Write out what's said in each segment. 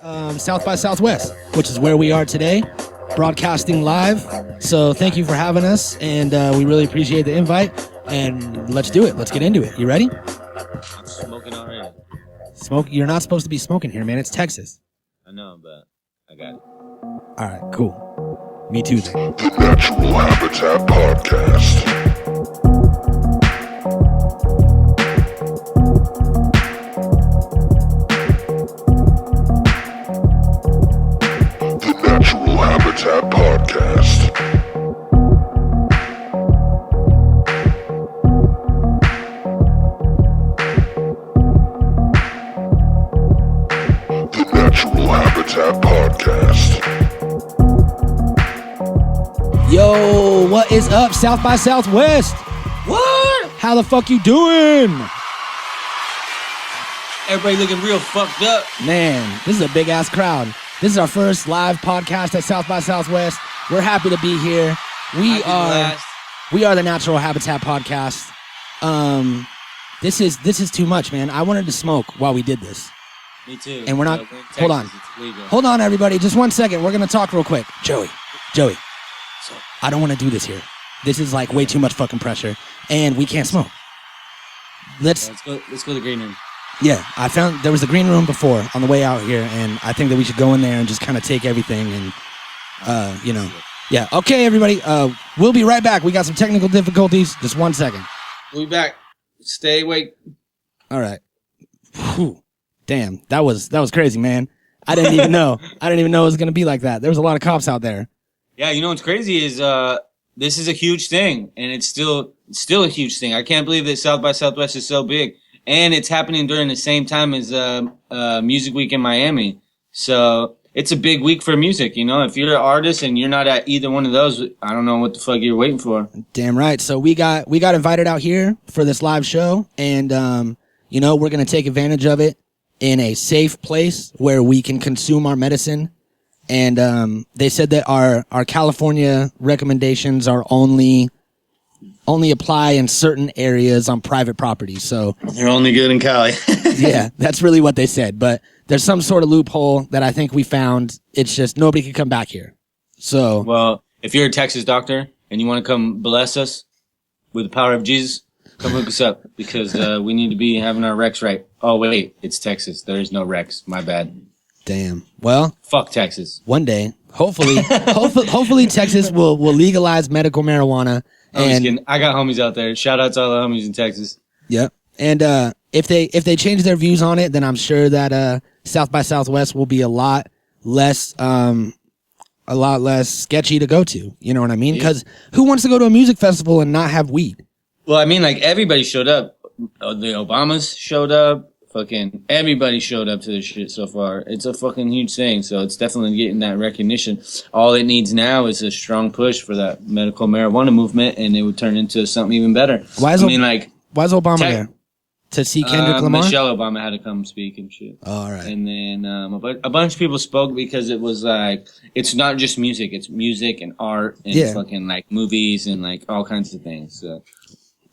South by Southwest, which is where we are today, broadcasting live. So thank you for having us, and we really appreciate the invite. And let's do it. Let's get into it. You ready? I'm smoking already. Smoke? You're not supposed to be smoking here, man. It's Texas. I know, but I got it. All right, cool. Me too. The Natural Habitat Podcast. Habitat Podcast. The Natural Habitat Podcast. Yo, what is up, South by Southwest? What? How the fuck you doing? Everybody looking real fucked up. Man, this is a big ass crowd. This is our first live podcast at South by Southwest. We're happy to be here. We are the Natural Habitat Podcast. This is too much, man. I wanted to smoke while we did this. Me too. And we're not. We're in Texas, hold on. it's legal. Hold on, everybody. Just 1 second. We're gonna talk real quick. Joey. So, I don't want to do this here. This is like way too much fucking pressure, and we can't smoke. let's go to the green room. Yeah, I found there was a green room before on the way out here, and I think that we should go in there and just kind of take everything and, yeah. Okay, everybody, we'll be right back. We got some technical difficulties. Just 1 second. We'll be back. Stay awake. All right. Whew. Damn, that was crazy, man. I didn't even know. It was gonna be like that. There was a lot of cops out there. Yeah, you know what's crazy is this is a huge thing, and it's still a huge thing. I can't believe that South by Southwest is so big. And it's happening during the same time as Music Week in Miami. So it's a big week for music, you know? If you're an artist and you're not at either one of those, I don't know what the fuck you're waiting for. Damn right. So we got invited out here for this live show, and we're going to take advantage of it in a safe place where we can consume our medicine. And they said that our California recommendations are only apply in certain areas on private property. So they're only good in Cali. yeah, that's really what they said. But there's some sort of loophole that I think we found. It's just nobody can come back here. So, well, if you're a Texas doctor and you want to come bless us with the power of Jesus, come hook us up because we need to be having our Rex right. Oh wait, it's Texas. There is no Rex. My bad. Damn. Well, fuck Texas. One day, hopefully Texas will legalize medical marijuana. I'm just kidding. I got homies out there. Shout out to all the homies in Texas. Yep. And if they change their views on it, then I'm sure that South by Southwest will be a lot less sketchy to go to. You know what I mean? Because who wants to go to a music festival and not have weed? Well, I mean, like everybody showed up. The Obamas showed up. Fucking everybody showed up to this shit so far. It's a fucking huge thing, so it's definitely getting that recognition. All it needs now is a strong push for that medical marijuana movement, and it would turn into something even better. Why is Obama there? To see Kendrick Lamar? Michelle Obama had to come speak and shit. Oh, all right. And then a bunch of people spoke because it was like, it's not just music. It's music and art and fucking like movies and like all kinds of things. So.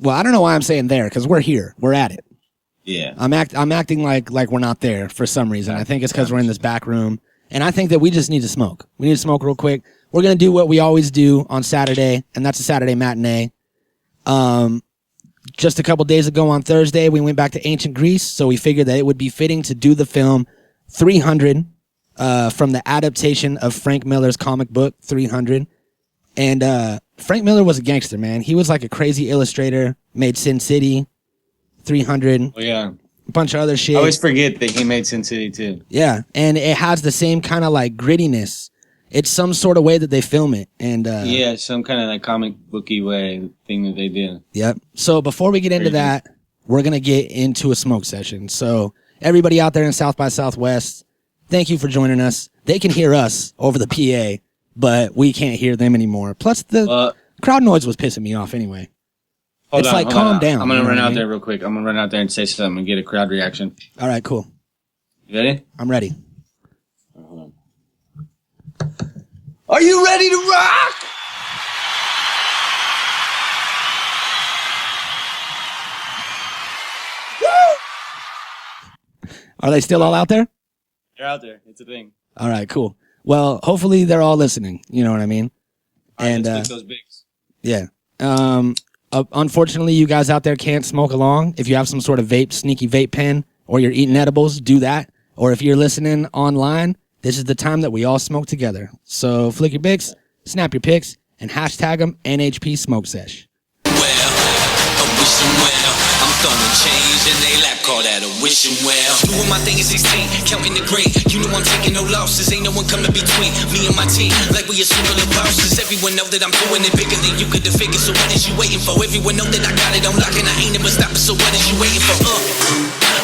Well, I don't know why I'm saying there, because we're here. We're at it. Yeah, I'm acting like we're not there for some reason. I think it's because we're in this back room, and I think that we just need to smoke. We need to smoke real quick. We're gonna do what we always do on Saturday, and that's a Saturday matinee. Just a couple days ago on Thursday, we went back to ancient Greece, so we figured that it would be fitting to do the film 300 from the adaptation of Frank Miller's comic book 300. And Frank Miller was a gangster, man. He was like a crazy illustrator. Made Sin City. 300. Oh, yeah. A bunch of other shit. I always forget that he made Sin City too. Yeah, and it has the same kind of like grittiness. It's some sort of way that they film it, and yeah, some kind of like comic booky way thing that they do. Yep. So before we get into that, we're gonna get into a smoke session. So everybody out there in South by Southwest, thank you for joining us. They can hear us over the PA, but we can't hear them anymore. Plus the crowd noise was pissing me off anyway. Hold on, calm down. I'm going to run out there real quick. I'm going to run out there and say something and get a crowd reaction. All right, cool. You ready? I'm ready. Hold on. Are you ready to rock? Are they still all out there? They're out there. It's a thing. All right, cool. Well, hopefully they're all listening. You know what I mean? All right, And let's those bigs. yeah. Unfortunately, you guys out there can't smoke along. If you have some sort of sneaky vape pen, or you're eating edibles, do that. Or if you're listening online, this is the time that we all smoke together. So flick your bics, snap your pics, and hashtag them NHP Smoke Sesh. I'm throwing change and they lap call that a wishing well. Doing my thing at 16, counting the green. You know I'm taking no losses, ain't no one coming between me and my team. Like we assume the bosses. Everyone know that I'm doing it bigger than you could have figured. So what is you waiting for? Everyone know that I got it on lock and I ain't never stopping. So what is you waiting for?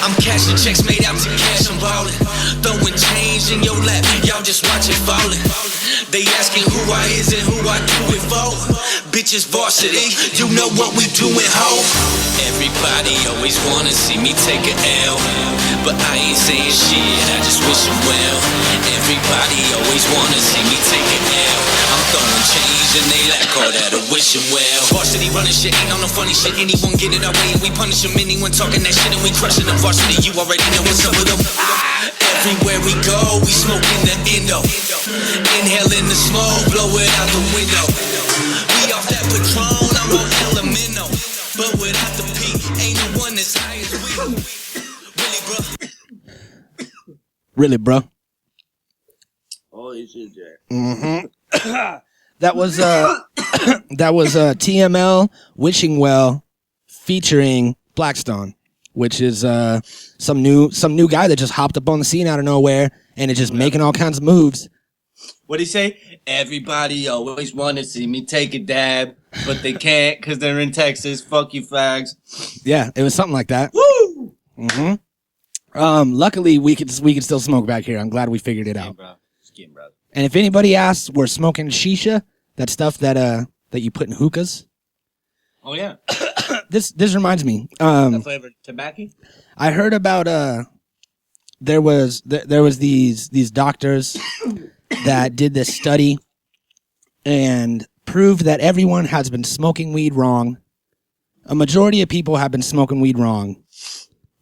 I'm cashing checks made out to cash, I'm ballin'. Throwing change in your lap, y'all just watch it fallin'. They asking who I is and who I do it for. Bitches varsity, you know what we doing, ho. Everybody always wanna see me take a L, but I ain't saying shit, I just wish them well. Everybody always wanna see me take a L. I'm throwing change and they like call that a wishing well. Varsity running shit, ain't on no funny shit. Anyone get it our way and we punish them. Anyone talking that shit and we crushing them. Varsity, you already know what's up with them. Everywhere we go, we smoking the endo. Inhaling the smoke, blow it out the window. We off that Patron, I'm on Elemento. But without the P, ain't no one as high as we. Really, bro? Really, bro? Holy shit, Jack. Mm-hmm. That was TML Wishing Well featuring Blackstone, which is some new guy that just hopped up on the scene out of nowhere and is just making all kinds of moves. What'd he say? Everybody always want to see me take a dab, but they can't because they're in Texas. Fuck you, fags. Yeah, it was something like that. Woo! Mm-hmm. Luckily, we could still smoke back here. I'm glad we figured it out. Bro. Skin, bro. And if anybody asks, we're smoking shisha, that stuff that you put in hookahs. Oh yeah. This reminds me. The flavored tobacco. I heard about there was these doctors that did this study and proved that everyone has been smoking weed wrong. A majority of people have been smoking weed wrong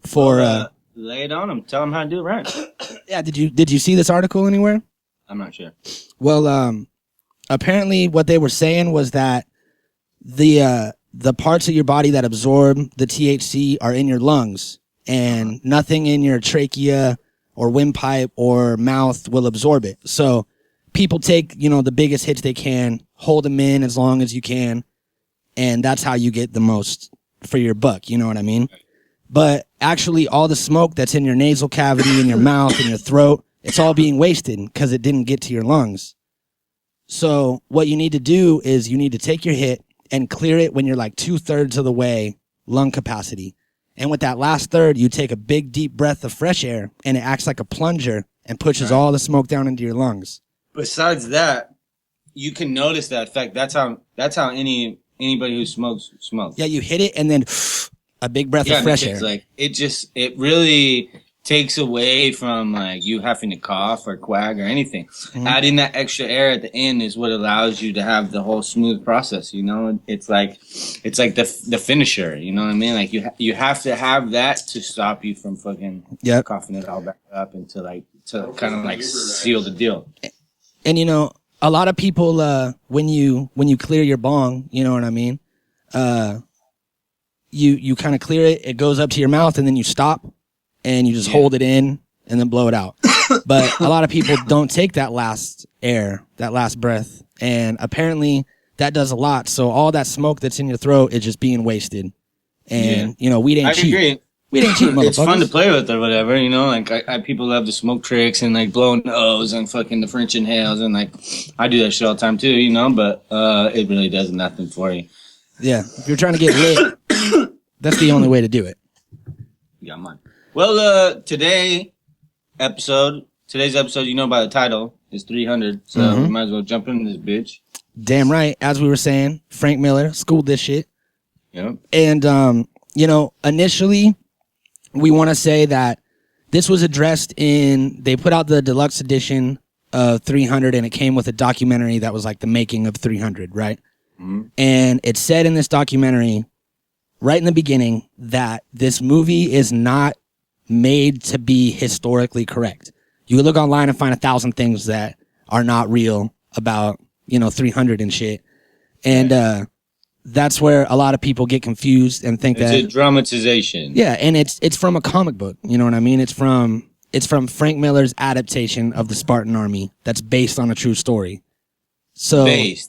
for lay it on them. Tell them how to do it right. Yeah, did you see this article anywhere? I'm not sure. Well, apparently what they were saying was that the parts of your body that absorb the THC are in your lungs, and nothing in your trachea or windpipe or mouth will absorb it. So people take, the biggest hits they can, hold them in as long as you can, and that's how you get the most for your buck, you know what I mean? But actually all the smoke that's in your nasal cavity, in your mouth, in your throat, it's all being wasted because it didn't get to your lungs. So what you need to do is you need to take your hit and clear it when you're like 2/3 of the way lung capacity. And with that last third, you take a big deep breath of fresh air and it acts like a plunger and pushes all the smoke down into your lungs. Besides that, you can notice that effect. That's how anybody who smokes. Yeah, you hit it and then a big breath of fresh air. Like it really takes away from like you having to cough or quag or anything. Mm-hmm. Adding that extra air at the end is what allows you to have the whole smooth process. It's like the finisher. You know what I mean? Like you have to have that to stop you from fucking coughing it all back up and to kind of like seal the deal. And a lot of people when you clear your bong, you know what I mean? You kind of clear it, it goes up to your mouth, and then you stop and you just hold it in and then blow it out. But a lot of people don't take that last air, that last breath, and apparently that does a lot. So all that smoke that's in your throat is just being wasted. And weed ain't cheap. Agree. Weed ain't cheap, motherfuckers. It's fun to play with or whatever, like people love the smoke tricks and like blowing nose and fucking the French inhales, and like I do that shit all the time too, but it really does nothing for you. Yeah, if you're trying to get lit, that's the only way to do it. You got mine. Well, today's episode, by the title, is 300, so we might as well jump into this bitch. Damn right. As we were saying, Frank Miller schooled this shit. Yep. And, initially, we want to say that this was addressed they put out the deluxe edition of 300, and it came with a documentary that was like the making of 300, right? Mm-hmm. And it said in this documentary, right in the beginning, that this movie is not made to be historically correct. You could look online and find 1,000 things that are not real about, 300 and shit. And that's where a lot of people get confused and think that it's a dramatization. Yeah, and it's from a comic book. You know what I mean? It's from Frank Miller's adaptation of the Spartan Army that's based on a true story. So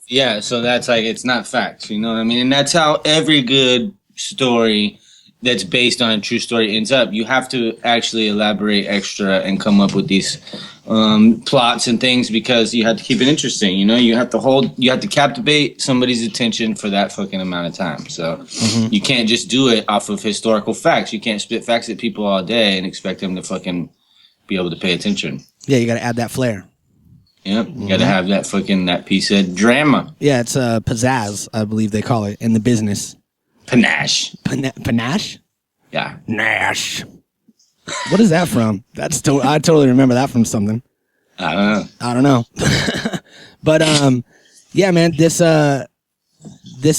Yeah, so that's like, it's not facts, you know what I mean? And that's how every good story that's based on a true story ends up. You have to actually elaborate extra and come up with these plots and things because you have to keep it interesting, you have to captivate somebody's attention for that fucking amount of time. So you can't just do it off of historical facts. You can't spit facts at people all day and expect them to fucking be able to pay attention. Yeah, you got to add that flair. Yep, you got to have that piece of drama. Yeah, it's pizzazz, I believe they call it in the business. Panache. Panache? Yeah. Nash. What is that from? I totally remember that from something. I don't know. But yeah, man, this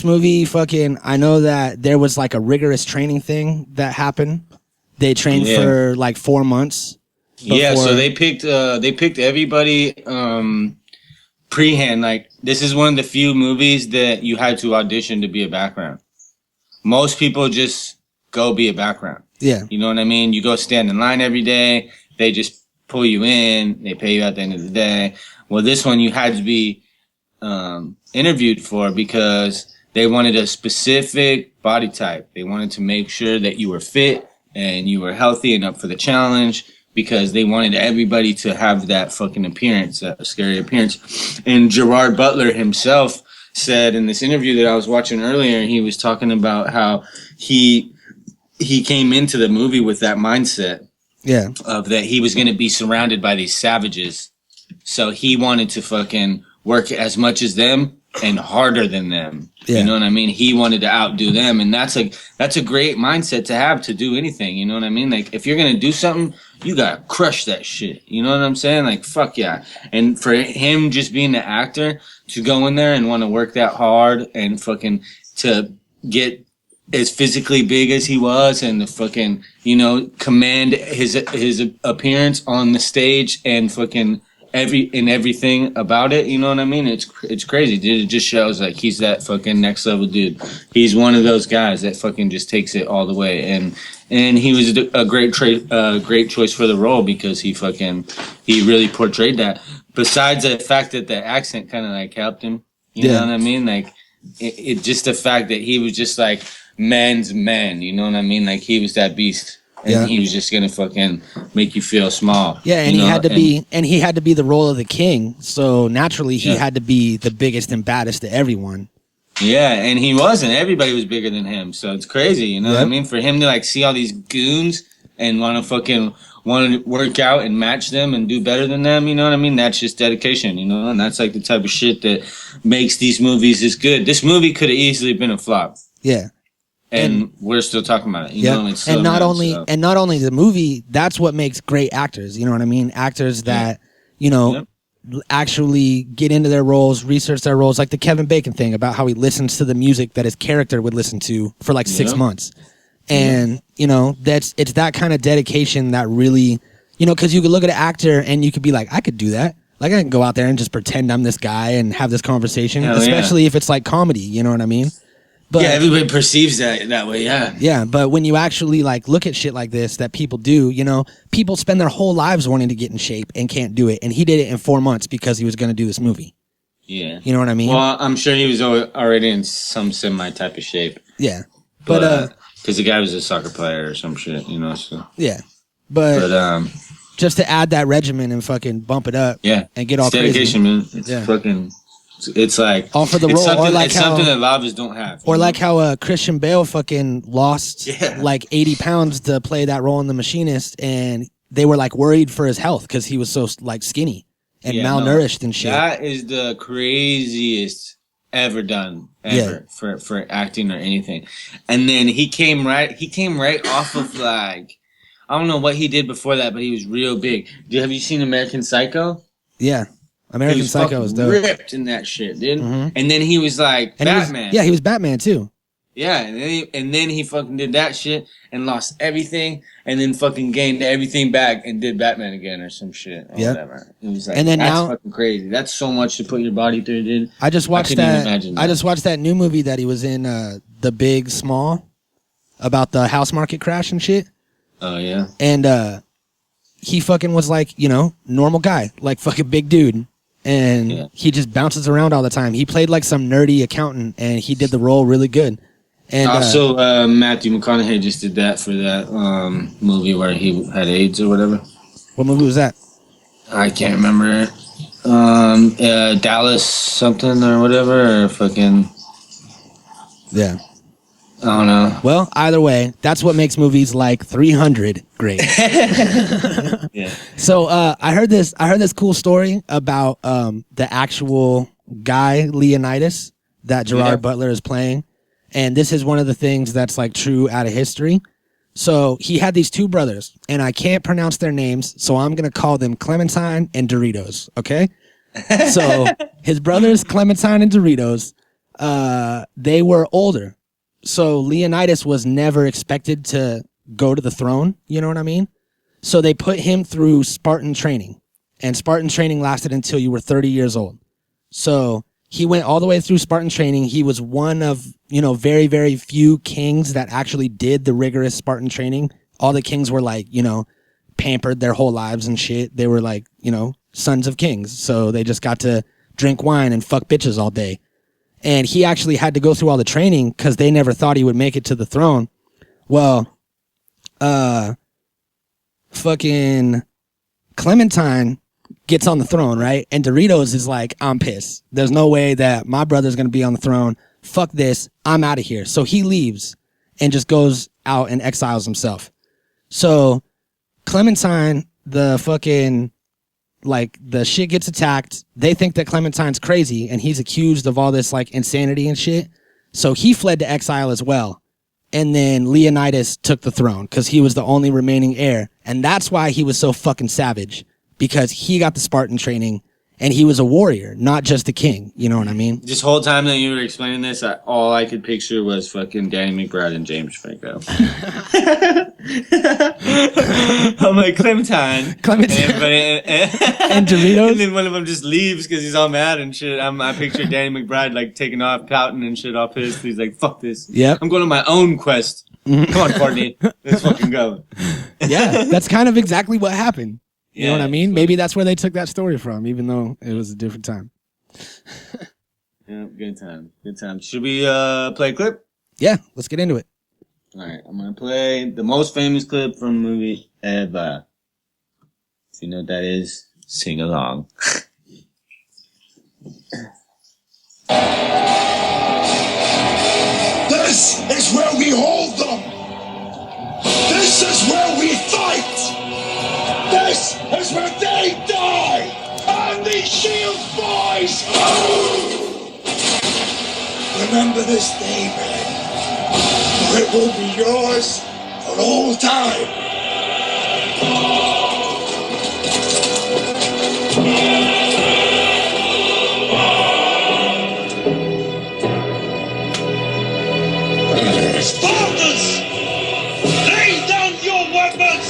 movie fucking, I know that there was like a rigorous training thing that happened. They trained for like 4 months. Yeah, so they picked everybody pre-hand. Like, this is one of the few movies that you had to audition to be a background. Most people just go be a background. Yeah. You know what I mean? You go stand in line every day. They just pull you in. They pay you at the end of the day. Well, this one you had to be interviewed for because they wanted a specific body type. They wanted to make sure that you were fit and you were healthy and up for the challenge because they wanted everybody to have that fucking appearance, a scary appearance. And Gerard Butler himself said in this interview that I was watching earlier, he was talking about how he came into the movie with that mindset of that he was going to be surrounded by these savages. So he wanted to fucking work as much as them and harder than them. Yeah. You know what I mean? He wanted to outdo them. And that's a great mindset to have to do anything. You know what I mean? Like, if you're going to do something, you got to crush that shit. You know what I'm saying? Like, fuck yeah. And for him just being the actor to go in there and want to work that hard and fucking to get as physically big as he was and the fucking, command his appearance on the stage and fucking everything about it, you know what I mean? It's crazy, dude. It just shows like he's that fucking next level dude. He's one of those guys that fucking just takes it all the way, and he was a great choice for the role because he really portrayed that. Besides the fact that the accent kind of like helped him, you know what I mean? Like it just the fact that he was just like man's man, you know what I mean? Like he was that beast. And he was just gonna fucking make you feel small. Yeah, and he had to be the role of the king. So naturally, he had to be the biggest and baddest to everyone. Yeah, and he wasn't. Everybody was bigger than him. So it's crazy, you know what I mean? For him to like see all these goons and want to work out and match them and do better than them, you know what I mean? That's just dedication, you know. And that's like the type of shit that makes these movies as good. This movie could have easily been a flop. Yeah. And we're still talking about it. You know, it's and not only the movie, that's what makes great actors. You know what I mean? Actors that, actually get into their roles, research their roles, like the Kevin Bacon thing about how he listens to the music that his character would listen to for like 6 months. And, it's that kind of dedication that really, because you could look at an actor and you could be like, I could do that. Like, I can go out there and just pretend I'm this guy and have this conversation, especially if it's like comedy, you know what I mean? But, everybody perceives that way, Yeah, but when you actually like look at shit like this that people do, people spend their whole lives wanting to get in shape and can't do it. And he did it in 4 months because he was going to do this movie. Yeah. You know what I mean? Well, I'm sure he was already in some semi type of shape. Yeah. But because the guy was a soccer player or some shit, so. Yeah. But just to add that regimen and fucking bump it up and get all dedication, crazy. Man. It's fucking... It's like all for the role, something, or like it's something that Lavas don't have, or like how Christian Bale fucking lost like 80 pounds to play that role in The Machinist, and they were like worried for his health because he was so like skinny and malnourished and shit. That is the craziest ever done for acting or anything. And then he came right off of like I don't know what he did before that, but he was real big. Have you seen American Psycho? Yeah. American Psycho was dope. Ripped in that shit, dude. Mm-hmm. And then he was like Batman. He was Batman too. Yeah, and then he fucking did that shit and lost everything, and then fucking gained everything back and did Batman again or some shit. Or whatever. It was like, and then that's fucking crazy. That's so much to put your body through, dude. I just watched that. I just watched that new movie that he was in, The Big Small, about the house market crash and shit. Oh yeah. And he fucking was like, you know, normal guy, like fucking big dude. And he just bounces around all the time. He played like some nerdy accountant, and he did the role really good. And also, Matthew McConaughey just did that for that movie where he had AIDS or whatever. What movie was that? I can't remember. Dallas something or whatever, or fucking. Yeah. I don't know. Well, either way, that's what makes movies like 300 great. Yeah. So I heard this cool story about the actual guy Leonidas that Gerard Butler is playing. And this is one of the things that's like true out of history. So he had these two brothers, and I can't pronounce their names, so I'm going to call them Clementine and Doritos, okay? So his brothers, Clementine and Doritos, they were older. So Leonidas was never expected to go to the throne, you know what I mean? So they put him through Spartan training, and Spartan training lasted until you were 30 years old. So he went all the way through Spartan training. He was one of, you know, very, very few kings that actually did the rigorous Spartan training. All the kings were like, you know, pampered their whole lives and shit. They were like, you know, sons of kings. So they just got to drink wine and fuck bitches all day. And he actually had to go through all the training because they never thought he would make it to the throne. Well, fucking Clementine gets on the throne, right? And Doritos is like, I'm pissed. There's no way that my brother's going to be on the throne. Fuck this. I'm out of here. So he leaves and just goes out and exiles himself. So Clementine, the fucking, like, the shit gets attacked. They think that Clementine's crazy, and he's accused of all this, like, insanity and shit. So he fled to exile as well. And then Leonidas took the throne because he was the only remaining heir. And that's why he was so fucking savage. Because he got the Spartan training, and he was a warrior, not just a king. You know what I mean? This whole time that you were explaining this, all I could picture was fucking Danny McBride and James Franco. I'm like, Clementine. And Doritos? And then one of them just leaves because he's all mad and shit. I picture Danny McBride like taking off, pouting and shit off his. He's like, fuck this. Yep. I'm going on my own quest. Come on, Courtney. Let's fucking go. Yeah, that's kind of exactly what happened. You know what I mean? So maybe that's where they took that story from, even though it was a different time. Yeah, good time. Good time. Should we play a clip? Yeah, let's get into it. All right, I'm going to play the most famous clip from the movie ever. If you know what that is, sing along. This is where we hold them. This is where we fight. This is where they die! On these shield boys! Remember this day, man. For it will be yours for all time. Spartans! Lay down your weapons!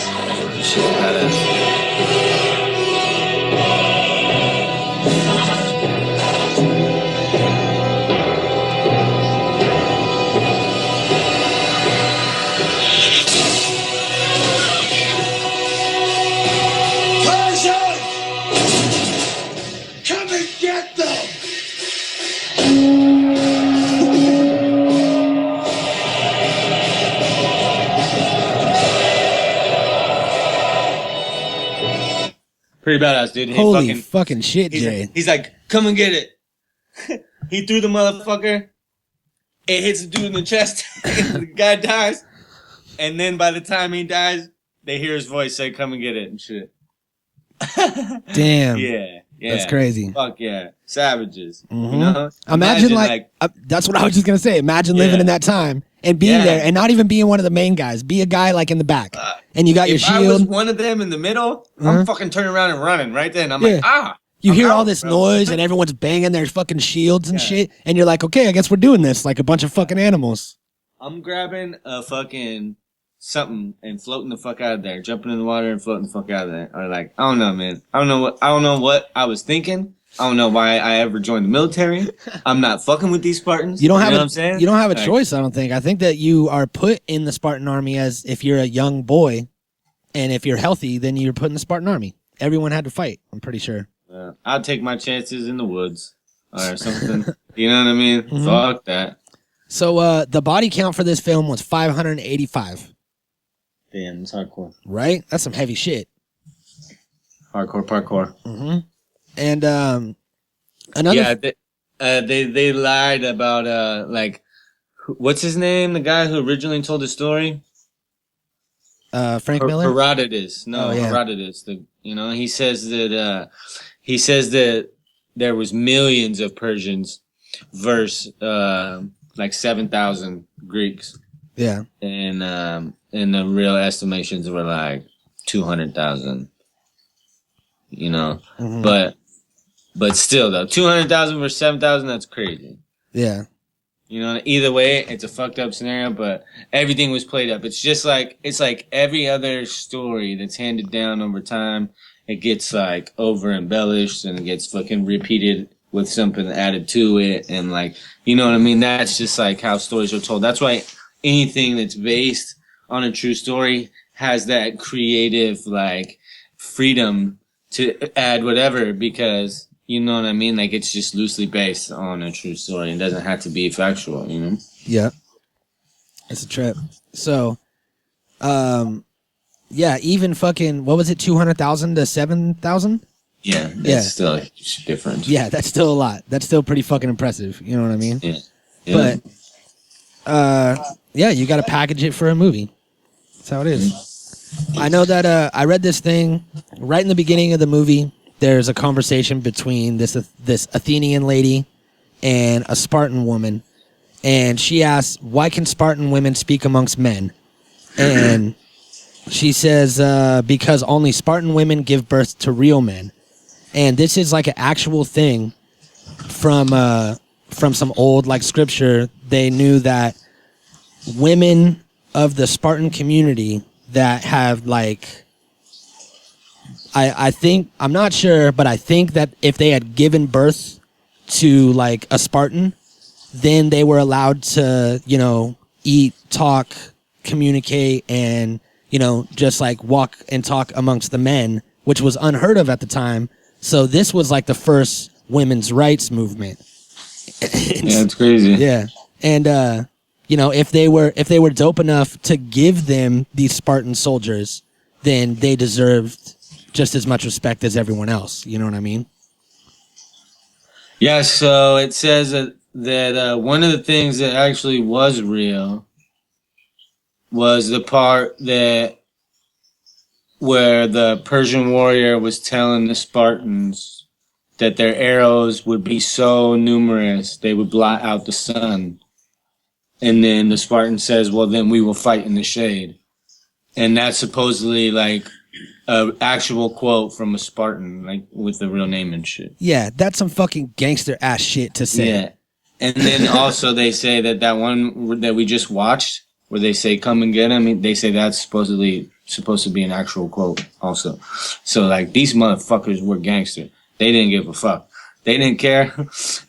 Persian! Come and get them! Pretty badass, dude. Holy fucking shit, Jay. He's like, come and get it. He threw the motherfucker. It hits the dude in the chest. The guy dies. And then by the time he dies, they hear his voice say, come and get it and shit. Damn. Yeah. That's crazy. Fuck yeah. Savages. Mm-hmm. You know? Imagine like that's what I was just going to say. Imagine living in that time and being there and not even being one of the main guys. Be a guy like in the back. And you got your shield. If I was one of them in the middle, I'm fucking turning around and running right then. I'm like, You I'm hear all out, this bro. noise and everyone's banging their fucking shields and shit. And you're like, okay, I guess we're doing this like a bunch of fucking animals. I'm grabbing a fucking something and floating the fuck out of there, jumping in the water and floating the fuck out of there. Or like, I don't know, man. I don't know what I was thinking. I don't know why I ever joined the military. I'm not fucking with these Spartans. You don't have know what I'm saying? You don't have a Like, choice, I don't think. I think that you are put in the Spartan army as if you're a young boy, and if you're healthy, then you're put in the Spartan army. Everyone had to fight, I'm pretty sure. I'll take my chances in the woods or something. You know what I mean? Mm-hmm. Fuck that. So the body count for this film was 585. Damn, it's hardcore. Right? That's some heavy shit. Hardcore parkour. Mm-hmm. And another... Yeah, they lied about, like, what's his name? The guy who originally told the story? Frank Miller? Herodotus. No, Oh, yeah. Herodotus. He says that there was millions of Persians versus like 7,000 Greeks, Yeah. and the real estimations were like 200,000. Mm-hmm. But still though, 200,000 versus 7,000, that's crazy. Yeah. Either way, it's a fucked up scenario, but everything was played up. It's like every other story that's handed down over time. It gets like over embellished and it gets fucking repeated with something added to it. And like, you know what I mean? That's just like how stories are told. That's why anything that's based on a true story has that creative like freedom to add whatever, because you know what I mean? Like, it's just loosely based on a true story. It doesn't have to be factual, Yeah. It's a trip. So, yeah, even fucking, what was it, 200,000 to 7,000? Yeah, that's still a huge difference. Yeah, that's still a lot. That's still pretty fucking impressive. You know what I mean? Yeah. But, yeah, you got to package it for a movie. That's how it is. I know that I read this thing right in the beginning of the movie. There's a conversation between this Athenian lady and a Spartan woman. And she asks, why can Spartan women speak amongst men? And she says, because only Spartan women give birth to real men. And this is like an actual thing from some old like scripture. They knew that women of the Spartan community that have like, I think, I'm not sure, but I think that if they had given birth to like a Spartan, then they were allowed to, eat, talk, communicate, and, just like walk and talk amongst the men, which was unheard of at the time. So this was like the first women's rights movement. Yeah, it's crazy. Yeah. And, if they were dope enough to give them these Spartan soldiers, then they deserved just as much respect as everyone else. You know what I mean? Yeah, so it says that one of the things that actually was real was the part where the Persian warrior was telling the Spartans that their arrows would be so numerous they would blot out the sun. And then the Spartan says, well, then we will fight in the shade. And that's supposedly like an actual quote from a Spartan, like with the real name and shit. Yeah, that's some fucking gangster ass shit to say. Yeah. And then also they say that one that we just watched, where they say, come and get him, they say that's supposed to be an actual quote also. So like, these motherfuckers were gangster. They didn't give a fuck. They didn't care.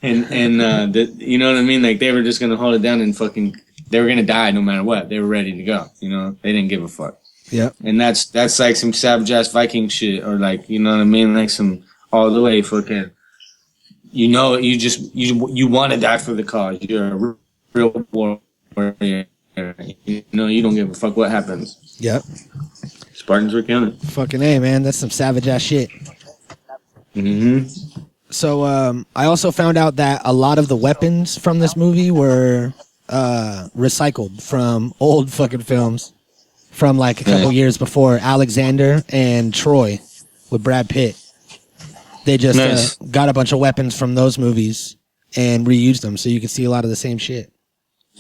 and you know what I mean? Like, they were just going to hold it down and they were going to die no matter what. They were ready to go. They didn't give a fuck. Yeah. And that's like some savage ass Viking shit, or like, you know what I mean? Like some all the way fucking, you want to die for the cause. You're a real warrior. You don't give a fuck what happens. Yep. Spartans were killing it. Fucking A, man. That's some savage ass shit. Mm-hmm. So I also found out that a lot of the weapons from this movie were recycled from old fucking films from like a couple years before, Alexander and Troy with Brad Pitt. They just got a bunch of weapons from those movies and reused them, so you can see a lot of the same shit.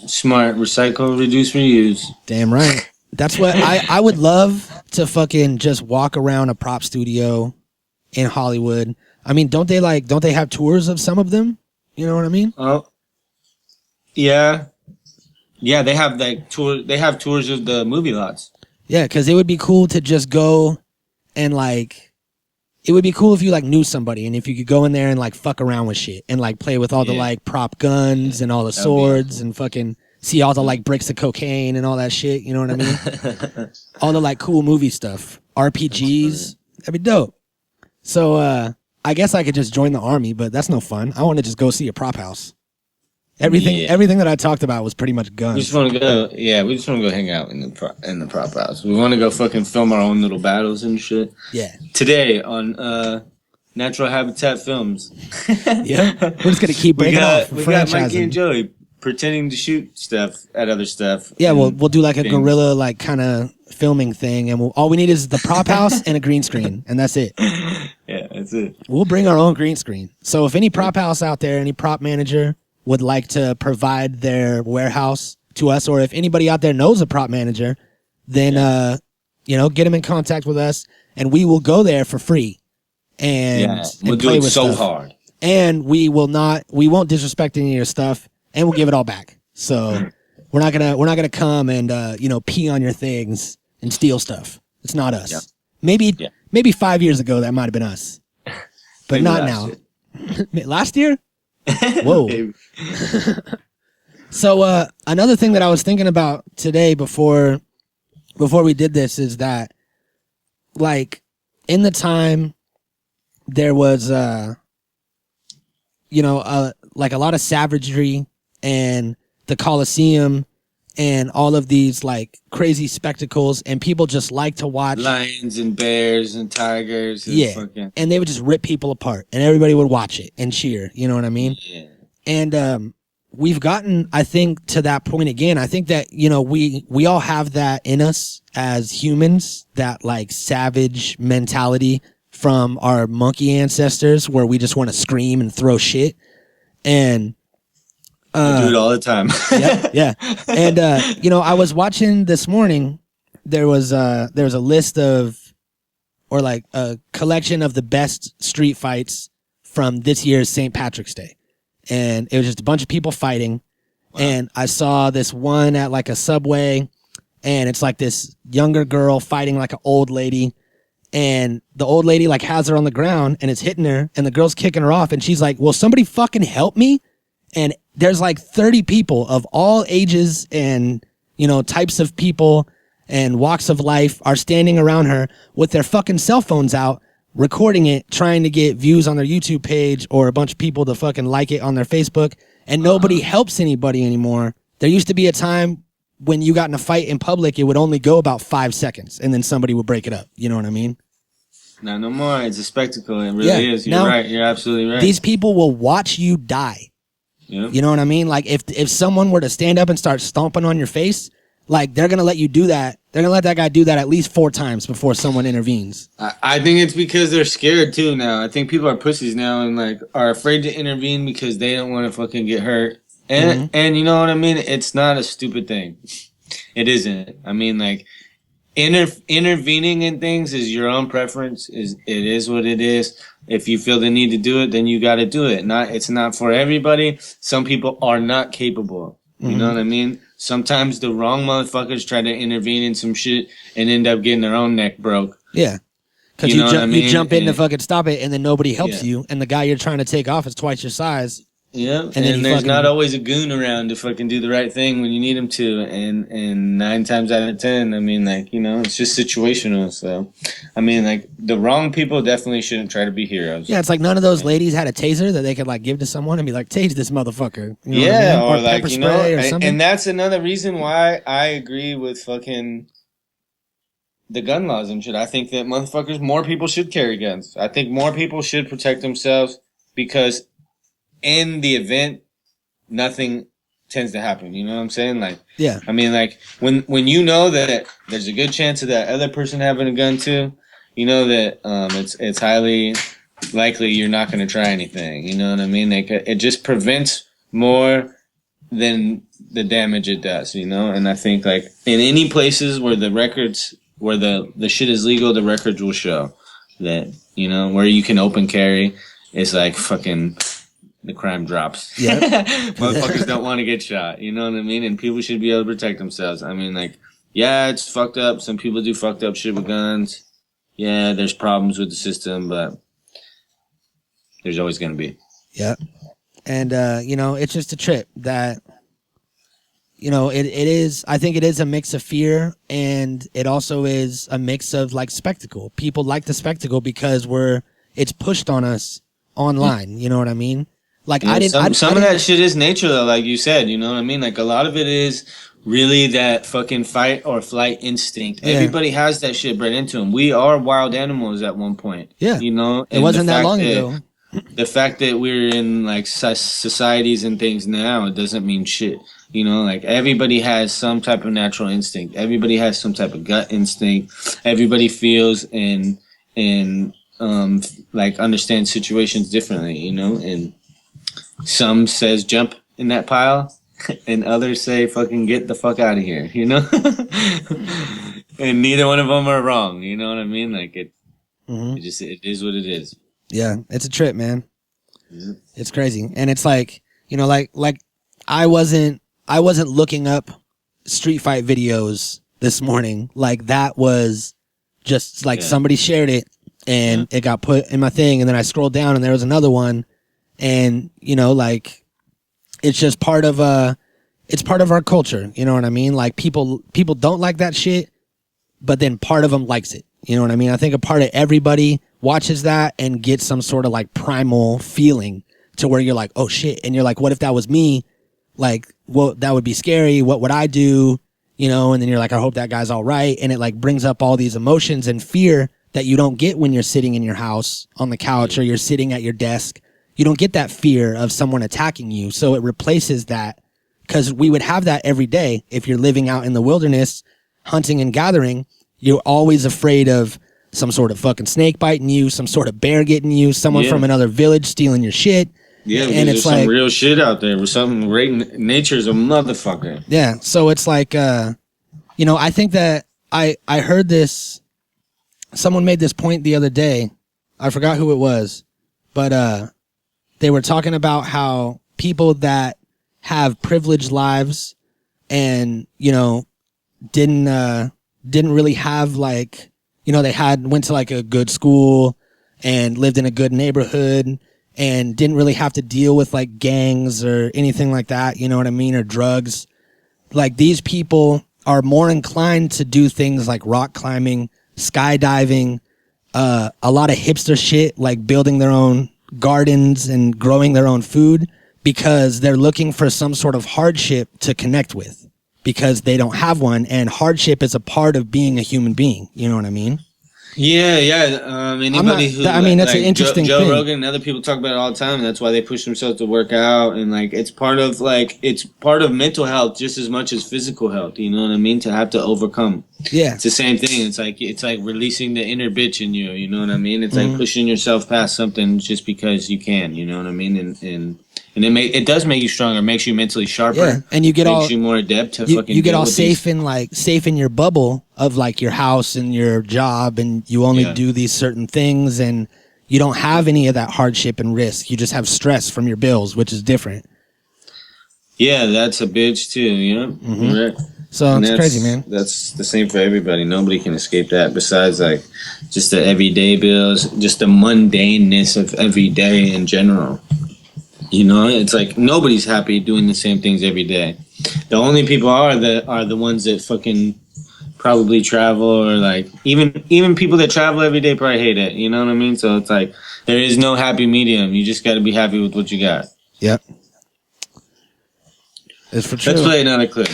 Smart. Recycle, reduce, reuse. Damn right. That's what I would love to fucking just walk around a prop studio in Hollywood. I mean, don't they have tours of some of them? You know what I mean? Oh, yeah. Yeah, they have like They have tours of the movie lots. Yeah, because it would be cool to just go and like, it would be cool if you like knew somebody and if you could go in there and like fuck around with shit and like play with all the like prop guns and all the swords and fucking see all the like bricks of cocaine and all that shit. You know what I mean? All the like cool movie stuff, RPGs. That'd be dope. So I guess I could just join the army, but that's no fun. I want to just go see a prop house. Everything that I talked about was pretty much guns. We just want to go. Yeah, we just want to go hang out in the prop house. We want to go fucking film our own little battles and shit. Yeah. Today on Natural Habitat Films. Yeah. We're just gonna keep breaking off. We got Mikey and Joey pretending to shoot stuff at other stuff. Yeah, we'll do like a guerrilla like kind of filming thing, and all we need is the prop house and a green screen, and that's it. Yeah, that's it. We'll bring our own green screen. So if any prop house out there, any prop manager would like to provide their warehouse to us, or if anybody out there knows a prop manager, then get them in contact with us, and we will go there for free. And we'll do it so hard. And we won't disrespect any of your stuff, and we'll give it all back. So we're not gonna come and pee on your things and steal stuff. It's not us. Yep. Maybe 5 years ago that might have been us, but not now. Last year? Whoa. So another thing that I was thinking about today before we did this is that, like, in the time there was like a lot of savagery and the Colosseum and all of these like crazy spectacles, and people just like to watch lions and bears and tigers and and they would just rip people apart, and everybody would watch it and cheer, you know what I mean? Yeah. And we've gotten, I think, to that point again. I think that, we all have that in us as humans, that like savage mentality from our monkey ancestors where we just want to scream and throw shit. And I do it all the time. yeah. And I was watching this morning. There was a list of, or like a collection of the best street fights from this year's St. Patrick's Day, and it was just a bunch of people fighting. Wow. And I saw this one at like a Subway, and it's like this younger girl fighting like an old lady, and the old lady like has her on the ground and is hitting her, and the girl's kicking her off, and she's like, "Will somebody fucking help me?" And there's like 30 people of all ages and, types of people and walks of life are standing around her with their fucking cell phones out, recording it, trying to get views on their YouTube page or a bunch of people to fucking like it on their Facebook. And nobody helps anybody anymore. There used to be a time when you got in a fight in public, it would only go about 5 seconds and then somebody would break it up. You know what I mean? Not no more. It's a spectacle. It really is. You're right. You're absolutely right. These people will watch you die. Yep. You know what I mean? Like if someone were to stand up and start stomping on your face, like they're going to let you do that. They're going to let that guy do that at least 4 times before someone intervenes. I think it's because they're scared too now. I think people are pussies now and like are afraid to intervene because they don't want to fucking get hurt. And and you know what I mean? It's not a stupid thing. It isn't. I mean, like intervening in things is your own preference. It is what it is. If you feel the need to do it, then you got to do it. It's not for everybody. Some people are not capable. You know what I mean? Sometimes the wrong motherfuckers try to intervene in some shit and end up getting their own neck broke. Yeah. Because you jump in to fucking stop it, and then nobody helps you, and the guy you're trying to take off is twice your size. Yeah, and there's not always a goon around to fucking do the right thing when you need him to, and 9 times out of 10, I mean, like, it's just situational. So, I mean, like, the wrong people definitely shouldn't try to be heroes. Yeah, it's like none of those ladies had a taser that they could like give to someone and be like, "Tase this motherfucker." You know yeah, what I mean? or like pepper spray or something. And that's another reason why I agree with fucking the gun laws and shit. I think that more people should carry guns. I think more people should protect themselves because in the event, nothing tends to happen. You know what I'm saying? Like, yeah. I mean, like when you know that there's a good chance of that other person having a gun too, you know that it's highly likely you're not going to try anything. You know what I mean? Like, it just prevents more than the damage it does. And I think like in any places where where the shit is legal, the records will show that where you can open carry is like fucking the crime drops. Yep. Motherfuckers don't want to get shot. You know what I mean? And people should be able to protect themselves. I mean, like, yeah, it's fucked up. Some people do fucked up shit with guns. Yeah, there's problems with the system, but there's always going to be. Yep. And, it's just a trip that, it is, I think it is a mix of fear, and it also is a mix of like spectacle. People like the spectacle because it's pushed on us online. You know what I mean? Like, yeah, I didn't. Some of that shit is nature, though, like you said. You know what I mean? Like, a lot of it is really that fucking fight or flight instinct. Yeah. Everybody has that shit bred into them. We are wild animals at one point. Yeah. You know? It wasn't that long ago. The fact that we're in like societies and things now, it doesn't mean shit. You know, like everybody has some type of natural instinct. Everybody has some type of gut instinct. Everybody feels and like understands situations differently, you know? And some says jump in that pile and others say fucking get the fuck out of here, you know? And neither one of them are wrong, you know what I mean? Like it is what it is. Yeah, it's a trip, man. Yeah. It's crazy. And it's like, like I wasn't looking up street fight videos this morning. Like that was just like somebody shared it and it got put in my thing, and then I scrolled down and there was another one, and like it's just part of it's part of our culture, you know what I mean? Like people don't like that shit, but then part of them likes it. You know what I mean? I think a part of everybody watches that and gets some sort of like primal feeling to where you're like, oh shit. And you're like, what if that was me? Like, well, that would be scary. What would I do? And then you're like, I hope that guy's all right. And it like brings up all these emotions and fear that you don't get when you're sitting in your house on the couch or you're sitting at your desk. You don't get that fear of someone attacking you. So it replaces that, because we would have that every day. If you're living out in the wilderness, hunting and gathering, you're always afraid of some sort of fucking snake biting you, some sort of bear getting you, someone from another village stealing your shit. Yeah, and it's like some real shit out there with something great. Nature's a motherfucker. Yeah, so it's like, I think that I heard this. Someone made this point the other day. I forgot who it was, but they were talking about how people that have privileged lives and didn't really have like, they went to like a good school and lived in a good neighborhood and didn't really have to deal with like gangs or anything like that, you know what I mean, or drugs. Like these people are more inclined to do things like rock climbing, skydiving, a lot of hipster shit, like building their own gardens and growing their own food, because they're looking for some sort of hardship to connect with, because they don't have one, and hardship is a part of being a human being. You know what I mean? Yeah. Anybody who, that's an interesting Joe thing. Rogan and other people talk about it all the time. That's why they push themselves to work out, and like it's part of mental health just as much as physical health. You know what I mean? To have to overcome. Yeah, it's the same thing. It's like releasing the inner bitch in you. You know what I mean? It's like pushing yourself past something just because you can. You know what I mean? And it does make you stronger, makes you mentally sharper. Yeah, and makes you more adept to fucking. You get all safe in your bubble of like your house and your job, and you only do these certain things, and you don't have any of that hardship and risk. You just have stress from your bills, which is different. Yeah, that's a bitch too. You know, right? So it's crazy, man. That's the same for everybody. Nobody can escape that. Besides, like just the everyday bills, just the mundaneness of every day in general. You know, it's like nobody's happy doing the same things every day. The only people are the ones that fucking probably travel, or like even people that travel every day probably hate it. You know what I mean? So it's like there is no happy medium. You just got to be happy with what you got. Yep. It's for true. Let's play another clip.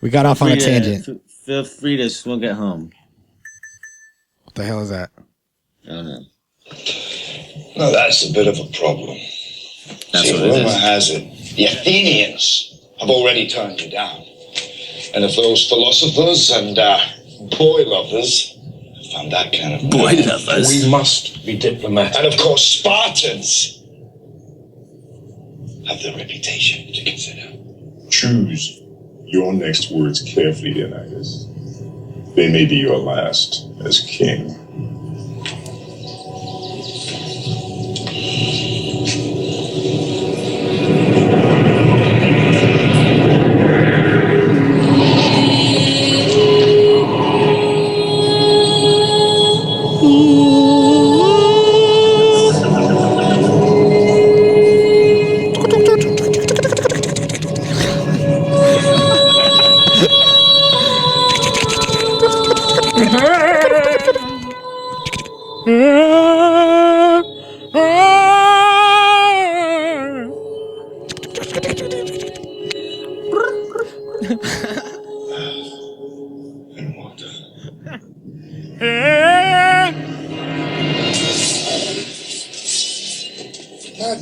We got off on a tangent. Feel free to smoke at home. What the hell is that? I don't know. Now that's a bit of a problem. That's See, what it rumor is. has it, the Athenians have already turned you down. And if those philosophers and boy lovers have found that kind of boy lovers, we must be diplomatic. And of course, Spartans have their reputation to consider. Choose your next words carefully, Leonidas. They may be your last as king.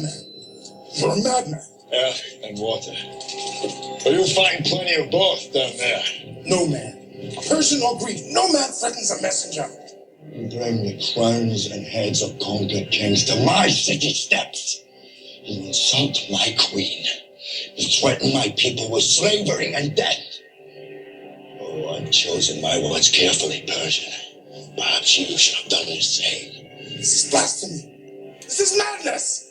madman. You're a madman. Air and water. But you'll find plenty of both down there. No man. Persian or Greek, no man threatens a messenger. You bring the crowns and heads of conquered kings to my city steps. You insult my queen. You threaten my people with slavery and death. Oh, I've chosen my words carefully, Persian. Perhaps you should have done the same. This is blasphemy. This is madness.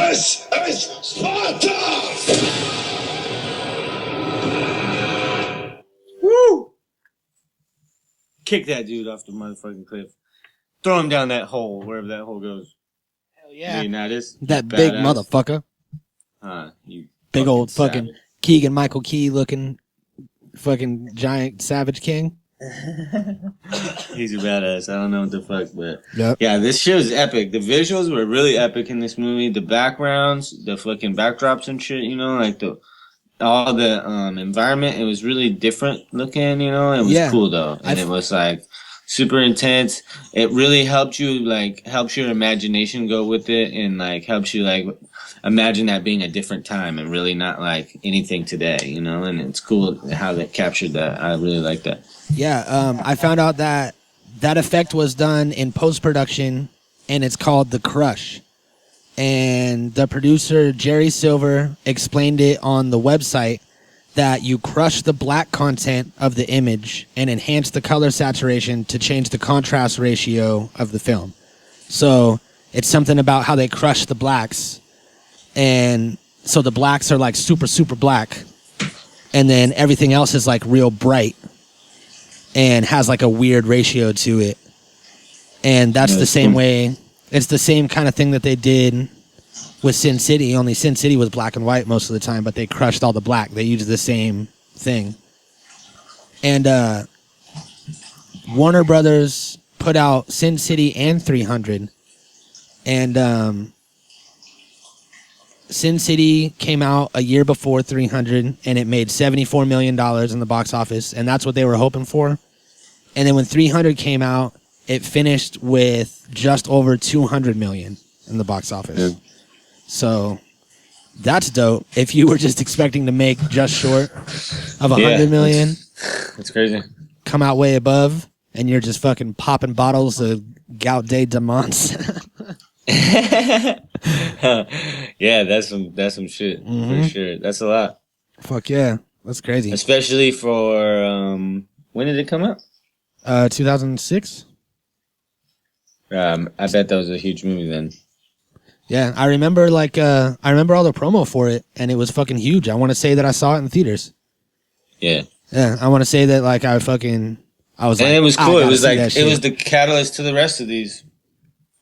This is Sparta! Woo! Kick that dude off the motherfucking cliff. Throw him down that hole, wherever that hole goes. Hell yeah. Leonidas, That big badass. motherfucker. You Big old fucking savage. Keegan Michael Key looking fucking giant savage king. He's a badass. I don't know what the fuck, but Yep. yeah, this show is epic. The visuals were really epic in this movie. The backgrounds, the fucking backdrops and shit, you know, like all the environment. It was really different looking, you know. It was cool though, and it was like super intense. It really helped your imagination go with it, and like helps you like imagine that being a different time and really not like anything today, you know. And it's cool how they captured that. I really like that. Yeah, I found out that effect was done in post-production, and it's called The Crush. And the producer, Jerry Silver, explained it on the website that you crush the black content of the image and enhance the color saturation to change the contrast ratio of the film. So it's something about how they crush the blacks. And so the blacks are like super, super black. And then everything else is like real bright and has like a weird ratio to it. And that's the same way. It's the same kind of thing that they did with Sin City, only Sin City was black and white most of the time, but they crushed all the black. They used the same thing. And Warner Brothers put out Sin City and 300. And Sin City came out a year before 300, and it made $74 million in the box office, and that's what they were hoping for. And then when 300 came out, it finished with just over 200 million in the box office. Yeah. So that's dope. If you were just expecting to make just short of 100 million, that's crazy. Come out way above, and you're just fucking popping bottles of Gout de Demons. Yeah, that's some shit for sure. That's a lot. Fuck yeah, that's crazy. Especially for when did it come out? 2006. I bet that was a huge movie then. Yeah, I remember all the promo for it, and it was fucking huge. I want to say that I saw it in theaters. Yeah. Yeah, I want to say that like I was like, and it was cool. It was like it was the catalyst to the rest of these.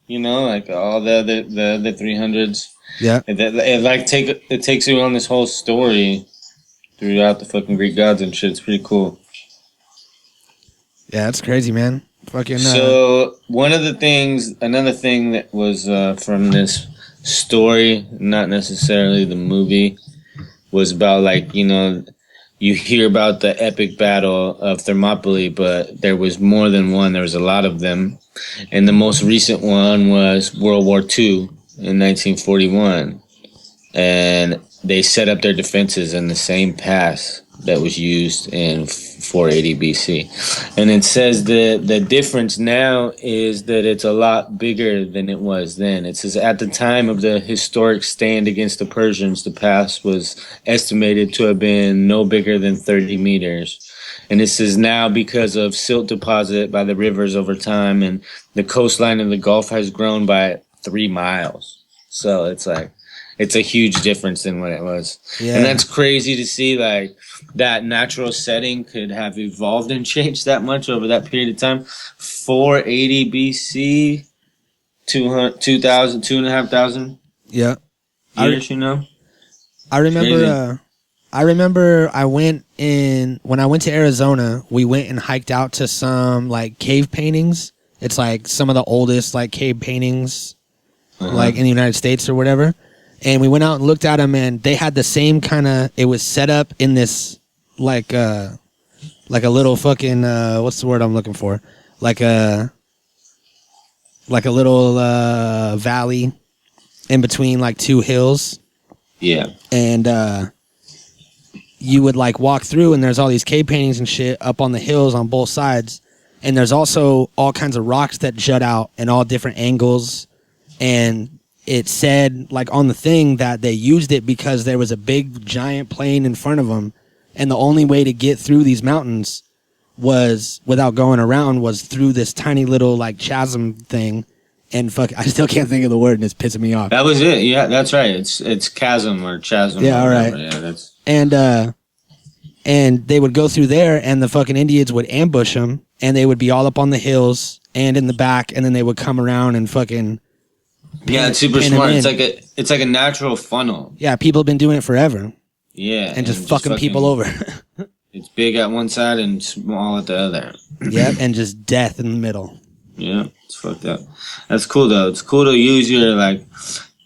You know, like all the 300s. Yeah. It takes you on this whole story throughout the fucking Greek gods and shit. It's pretty cool. Yeah, that's crazy, man. Fucking. So another thing that was from this story, not necessarily the movie, was about like, you know, you hear about the epic battle of Thermopylae, but there was more than one. There was a lot of them. And the most recent one was World War II in 1941. And they set up their defenses in the same pass that was used in 480 BC. And it says that the difference now is that it's a lot bigger than it was then. It says at the time of the historic stand against the Persians, the pass was estimated to have been no bigger than 30 meters. And this is now because of silt deposit by the rivers over time, and the coastline of the Gulf has grown by 3 miles. So it's like, it's a huge difference than what it was. Yeah. And that's crazy to see, like, that natural setting could have evolved and changed that much over that period of time. 480 BC, 2,500 yeah. years, you know? I remember I remember when I went to Arizona, we went and hiked out to some like cave paintings. It's like some of the oldest like cave paintings like in the United States or whatever. And we went out and looked at them, and they had the same kind of, it was set up in this like a little fucking what's the word I'm looking for? Like a little valley in between like two hills. Yeah. And you would like walk through, and there's all these cave paintings and shit up on the hills on both sides. And there's also all kinds of rocks that jut out in all different angles. And it said like on the thing that they used it because there was a big giant plain in front of them. And the only way to get through these mountains was without going around was through this tiny little like chasm thing. And fuck, I still can't think of the word, and it's pissing me off. That was it. Yeah, that's right. It's chasm or chasm. Yeah, all right. Yeah, that's. And they would go through there, and the fucking Indians would ambush them, and they would be all up on the hills and in the back, and then they would come around and fucking. Yeah, it's super smart. It's like a natural funnel. Yeah, people have been doing it forever. Yeah, and just fucking people over. It's big at one side and small at the other. Yep, and just death in the middle. Yeah, it's fucked up. That's cool though. It's cool to use your like.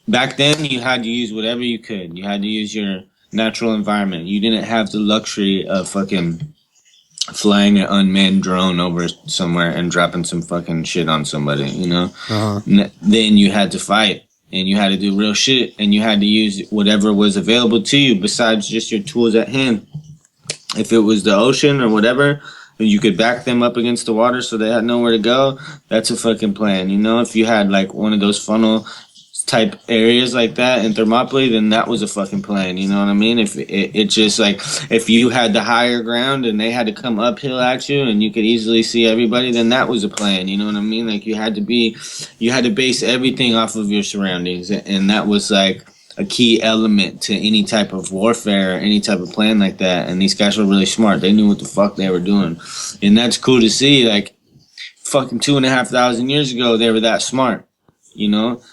Back then, you had to use whatever you could. You had to use your natural environment. You didn't have the luxury of fucking flying an unmanned drone over somewhere and dropping some fucking shit on somebody. You know. Then you had to fight. And you had to do real shit, and you had to use whatever was available to you besides just your tools at hand. If it was the ocean or whatever, you could back them up against the water so they had nowhere to go. That's a fucking plan, you know? If you had like one of those funnel type areas like that in Thermopylae, then that was a fucking plan, you know what I mean? If it just like, if you had the higher ground and they had to come uphill at you and you could easily see everybody, then that was a plan, you know what I mean? Like you had to base everything off of your surroundings, and that was like a key element to any type of warfare or any type of plan like that. And these guys were really smart. They knew what the fuck they were doing, and that's cool to see. Like fucking 2,500 years ago, they were that smart, you know?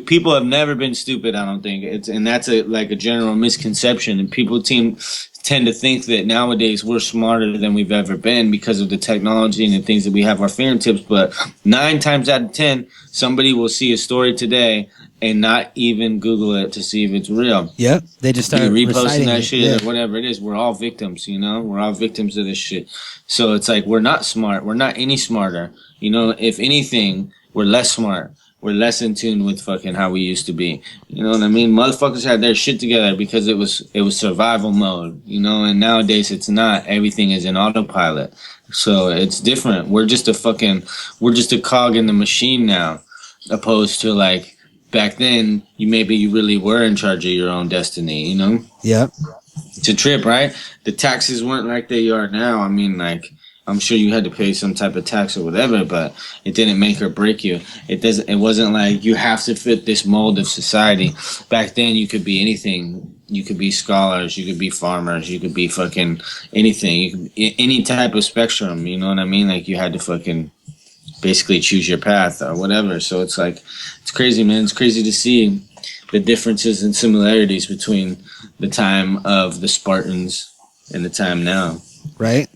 People have never been stupid, I don't think. And that's a general misconception, and people tend to think that nowadays we're smarter than we've ever been because of the technology and the things that we have at our fingertips. But 9 times out of 10, somebody will see a story today and not even Google it to see if it's real. Yep, they just start reposting that shit, yeah. Or whatever it is. We're all victims, you know. We're all victims of this shit. So it's like we're not smart. We're not any smarter. You know, if anything, we're less smart. We're less in tune with fucking how we used to be. You know what I mean? Motherfuckers had their shit together because it was survival mode, you know, and nowadays it's not. Everything is in autopilot. So it's different. We're just a cog in the machine now, opposed to like back then you really were in charge of your own destiny, you know? Yep. It's a trip, right? The taxes weren't like they are now. I mean, like, I'm sure you had to pay some type of tax or whatever, but it didn't make or break you. It wasn't like you have to fit this mold of society. Back then, you could be anything. You could be scholars. You could be farmers. You could be fucking anything. You could, any type of spectrum. You know what I mean? Like you had to fucking basically choose your path or whatever. So it's like, it's crazy, man. It's crazy to see the differences and similarities between the time of the Spartans and the time now. Right.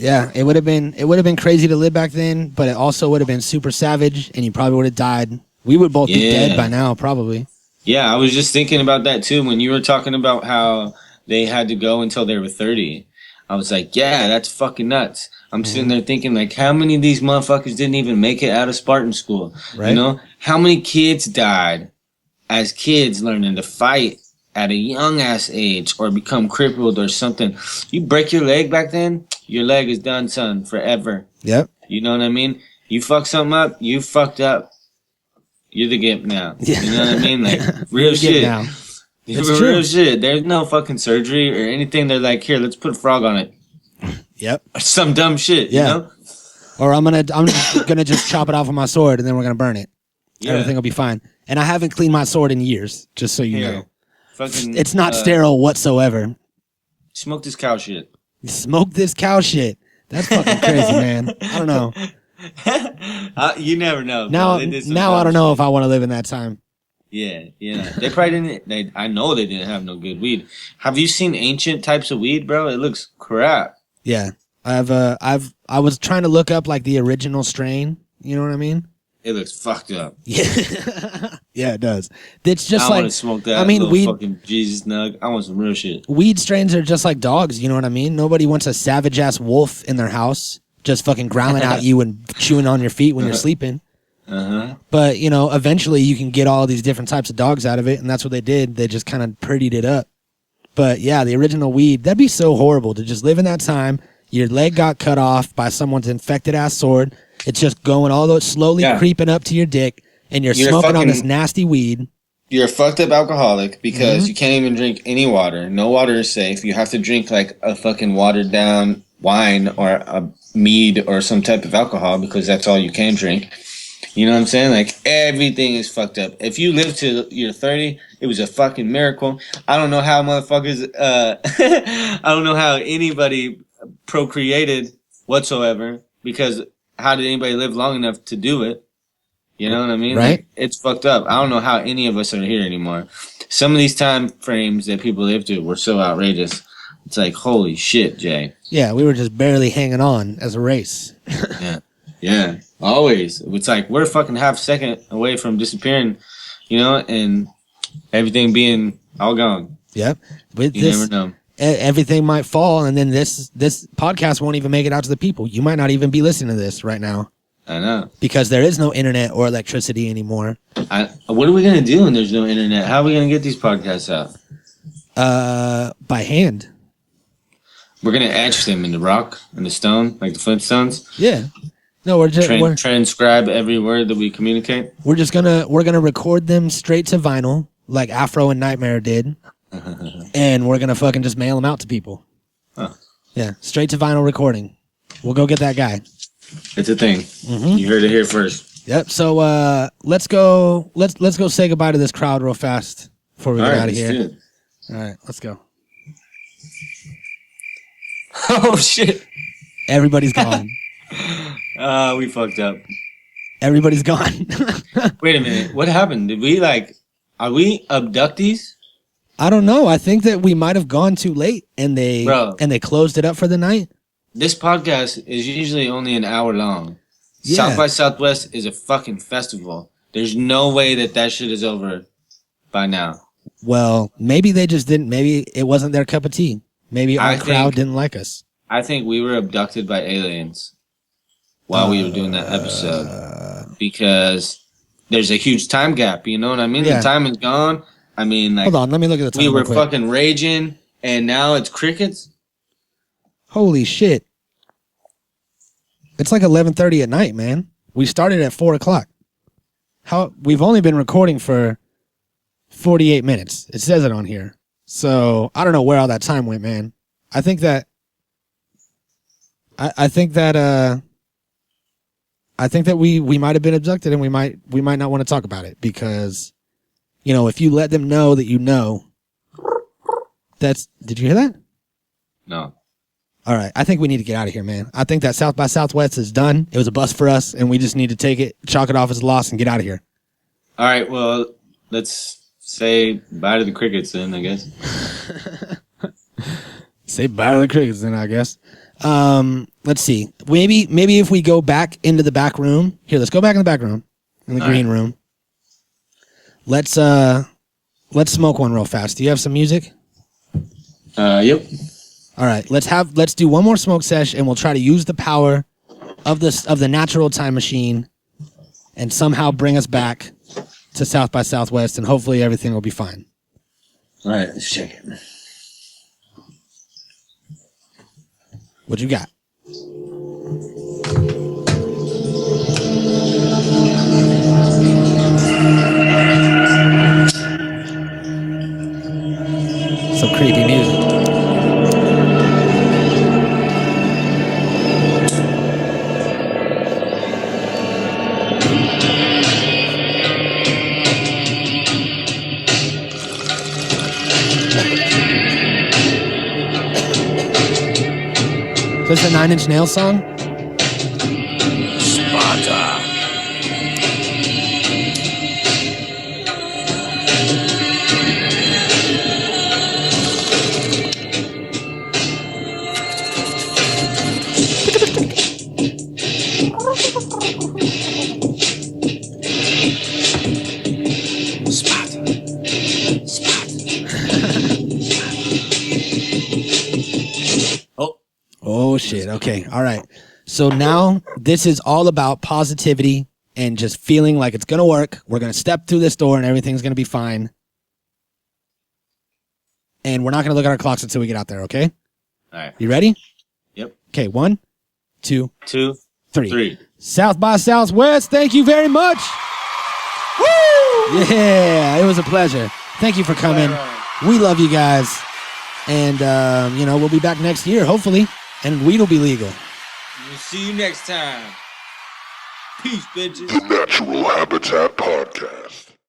Yeah, it would have been crazy to live back then, but it also would have been super savage, and you probably would have died. We would both be dead by now, probably. Yeah, I was just thinking about that too when you were talking about how they had to go until they were 30. I was like, yeah, that's fucking nuts. I'm sitting there thinking, like, how many of these motherfuckers didn't even make it out of Spartan School? Right. You know, how many kids died as kids learning to fight at a young ass age or become crippled or something? You break your leg back then, your leg is done, son, forever. Yep. You know what I mean? You fuck something up, you fucked up. You're the gimp now. Yeah. You know what I mean? Like, real shit. Now. It's real true. Shit. There's no fucking surgery or anything. They're like, here, let's put a frog on it. Yep. Or some dumb shit, you know? Or I'm gonna just chop it off with my sword and then we're gonna burn it. Yeah. Everything will be fine. And I haven't cleaned my sword in years, just so you know. Fucking, it's not sterile whatsoever. Smoke this cow shit. Smoke this cow shit. That's fucking crazy, man. I don't know. You never know. Now I don't know if I want to live in that time. Yeah. They probably didn't. I know they didn't have no good weed. Have you seen ancient types of weed, bro? It looks crap. Yeah, I was trying to look up like the original strain. You know what I mean? It looks fucked up. Yeah, yeah, it does. It's just I like want to smoke that. I mean, little weed fucking Jesus nug. I want some real shit. weed strains are just like dogs. You know what I mean? Nobody wants a savage ass wolf in their house, just fucking growling at you and chewing on your feet when you're sleeping. But you know, eventually you can get all these different types of dogs out of it, and that's what they did. They just kind of prettied it up. But yeah, the original weed, that'd be so horrible to just live in that time. Your leg got cut off by someone's infected ass sword. It's just going all those slowly creeping up to your dick, and you're smoking on this nasty weed. You're a fucked up alcoholic because you can't even drink any water. No water is safe. You have to drink like a fucking watered down wine or a mead or some type of alcohol because that's all you can drink. You know what I'm saying? Like, everything is fucked up. If you live to you're 30, it was a fucking miracle. I don't know how motherfuckers, I don't know how anybody procreated whatsoever, because how did anybody live long enough to do it? You know what I mean? Right. Like, it's fucked up. I don't know how any of us are here anymore. Some of these time frames that people live to were so outrageous. It's like, holy shit, Jay. Yeah, we were just barely hanging on as a race. Yeah, always. It's like we're fucking half second away from disappearing, you know, and everything being all gone. Yep. With You this, never know. everything might fall, and then this podcast won't even make it out to the people. You might not even be listening to this right now I know. because there is no internet or electricity anymore. What are we gonna do when there's no internet? How are we gonna get these podcasts out? By hand. We're gonna etch them in the rock and the stone, like the Flintstones. Yeah. No, we're just Transcribe every word that we communicate. we're gonna record them straight to vinyl like Afro and Nightmare did, and we're gonna fucking just mail them out to people. Huh. Yeah, straight to vinyl recording. We'll go get that guy. It's a thing. You heard it here first. Yep. So let's go. Let's go say goodbye to this crowd real fast before we get out of let's do here. it. All right, let's go. Oh shit! Everybody's gone. We fucked up. Everybody's gone. Wait a minute. What happened? Did we are we abductees? I don't know. I think that we might have gone too late, and they closed it up for the night. This podcast is usually only an hour long. Yeah. South by Southwest is a fucking festival. There's no way that shit is over by now. Well, maybe they just didn't. Maybe it wasn't their cup of tea. Maybe our crowd didn't like us. I think we were abducted by aliens while we were doing that episode because there's a huge time gap. You know what I mean? Yeah. The time is gone. I mean, like, Hold on, let me look at the time. we were real quick. fucking raging, and now it's crickets. Holy shit! It's like 11:30 at night, man. We started at 4:00. How we've only been recording for 48 minutes. It says it on here. So I don't know where all that time went, man. I think that we might have been abducted, and we might not want to talk about it because, you know, if you let them know that you know, did you hear that? No. All right. I think we need to get out of here, man. I think that South by Southwest is done. It was a bust for us, and we just need to take it, chalk it off as a loss, and get out of here. All right. Well, let's say bye to the crickets then, I guess. Say bye to the crickets then, I guess. Let's see. Maybe if we go back into the back room. Here, let's go back in the back room. In the green room. Let's smoke one real fast. Do you have some music? Yep. All right. Let's do one more smoke sesh, and we'll try to use the power of the natural time machine and somehow bring us back to South by Southwest, and hopefully everything will be fine. All right, let's check it. What you got? Some creepy music. Is this a Nine Inch Nails song? Sparta. Oh shit. Okay. All right. So now this is all about positivity and just feeling like it's going to work. We're going to step through this door and everything's going to be fine. And we're not going to look at our clocks until we get out there, okay? All right. You ready? Yep. Okay, 1, 2, 2, 3. South by Southwest, thank you very much. Woo! Yeah, it was a pleasure. Thank you for coming. We love you guys. And, we'll be back next year, hopefully. And weed will be legal. We'll see you next time. Peace, bitches. The Natural Habitat Podcast.